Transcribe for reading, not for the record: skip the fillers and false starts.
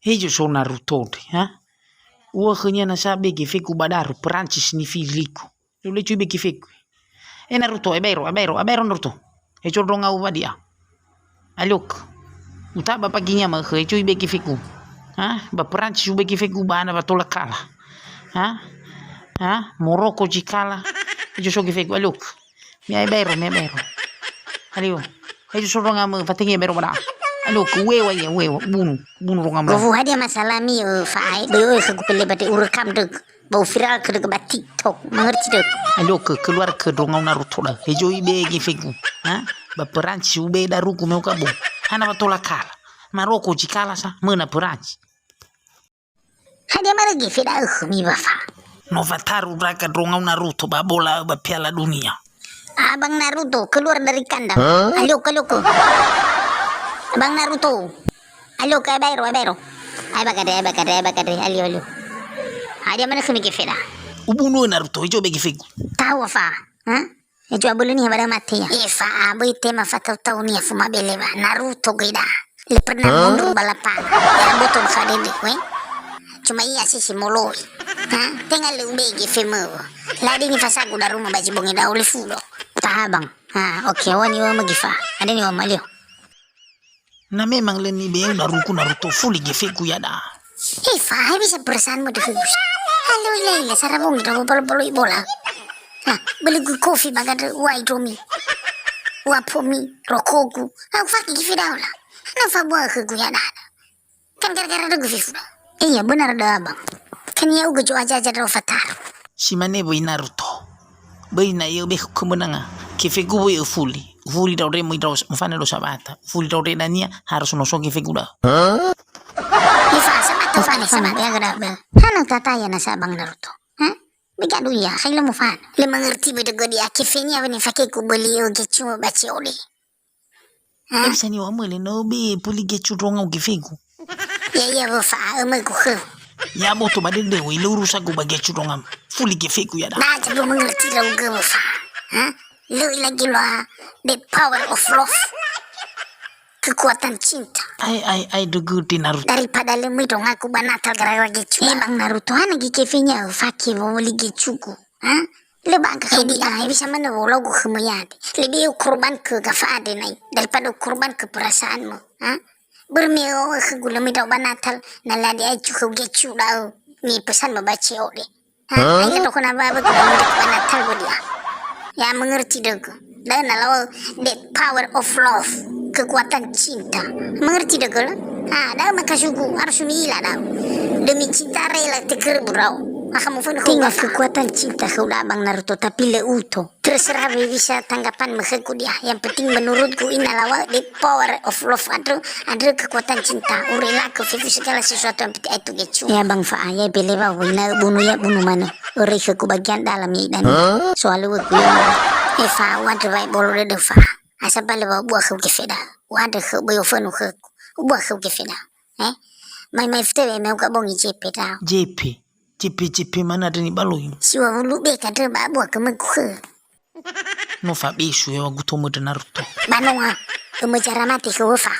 Hejo so Naruto, ha? Ua khanya na sabe que feku badaru Perancis ni filiku. Eu le chube que feku. E Naruto, é bero Naruto. Hejo ronga uva dia. Alok. Uta ba paginya ma khe chube que feku. Ha? Ba Perancis chube que feku bana ba tola kala. Ha? Ha? Morocco jikala. Hejo so que feku alok. É bero. Alio. Hejo so ronga ma fatinge bero bada. Alok wewa bunu ronga ma. Govu hadia masalah mi fai beu ke kupele bate urekam dek bau viral ke dek bat TikTok mengerti dek. Alok keluar ke ronga Naruto da. Hejo ibe que feku. Ha? Ba Perancis ube daru ku meu kabo. Hana ba tola kala. Maroko jikala sa mena Perancis. Hadia mara gefe da mi bafa. Novataru raka ronga Naruto ba bola ba piala dunia. Abang Naruto keluar dari kandang. Alok. Abang Naruto. Alok ay bayro. Ay bakade alio. Hadia mana kemi gefe da. Ubuno Naruto hejo be gefe. Tahu fa. Ha? Hejo abulu ni pada mati ya. Fa abu tema fatau ni fuma beleba Naruto gida. Le pernah mundur balapan. Ya botol kadede we. Cuma iya sisi moloi. Ha? Tinggal le ube gefe mo. Ladi ni fasa guda rumah baji bongi da ole fulo. Tahabang. Ha, okay, wani wa magifa. Ada ni wa malio. Na memang le ni be Naruto fully gefe ku ya da. Fa, bisa perasaanmu di fubus. Halo Leila, sarabong ito bolo bola. Ha, beli gue kopi bagad wa idomi. Wa pomi, rokoku. Aku fakir gefe da ola. Nafa buah ke gue ya da. Kan gara-gara ada gue fuda. Iya benar dah abang. Kan ya uga jo aja do fatar. Si mane boy Naruto. Boy na yo be kumenanga. Gefe ku boy fully. Fully da re mo ida mfana do sabata. Fully da re dania harus no so gefe ku da. Sama ya gada. Hanang tataya na sa abang Naruto. Ha? Bigado ya, kaila mo fan. Le mengerti beda godi akifenya bani fake ku beli o gechu baci oli. Ha? Bisa ni wa mole no be puli gechu ronga gefe ku. Ya bo fa me ku khe. Ya boto badende we luru sa ku ba gechu ronga. Fully gefe ku ya da. Nah, jadi mengerti lah uga bo fa. Ha? Lu lagi lo the power of love. Kekuatan cinta. Ai deguti Naruto. Daripada lemu dong aku banatal gara-gara gecu. Bang Naruto hana gikefenya faki wali gecuku. Ha? Lebang ke dia bisa mana wolo gu khemyade. Lebih korban ke gafade nai daripada korban ke perasaanmu. Ha? Bermeo ke gulemi dong banatal naladi ai cu gecu dah ni pesan membaca oleh. Ha? Ai to kena baba gulemi banatal dia. Ya mengerti dong. Dan kalau the power of love. Kekuatan cinta. Mengerti dah kau? Dah makasuku harus mila dah. Demi cinta rela teker burau. Akan mufun tinggal kekuatan cinta kau dah abang Naruto tapi leuto. Terserah bisa tanggapan mereka dia. Yang penting menurutku ini adalah the power of love ada kekuatan cinta. Urela ke segala sesuatu yang penting itu gecu. Ya bang Fa, ya pilih bawa ina bunuh mana. Uri ke bagian dalam ini dan soal aku ya. Fa, waduh baik bolu de Fa. Asa bale ba buah ke gefe da wada ke boyo fanu ke buah ke gefe da mai ftewe me ka bongi jepe da jepe mana ada ni baloy siwa lu be ka de ba buah ke me ke no fa be shu ya guto mo de Naruto banonga ke me cara mati ke fa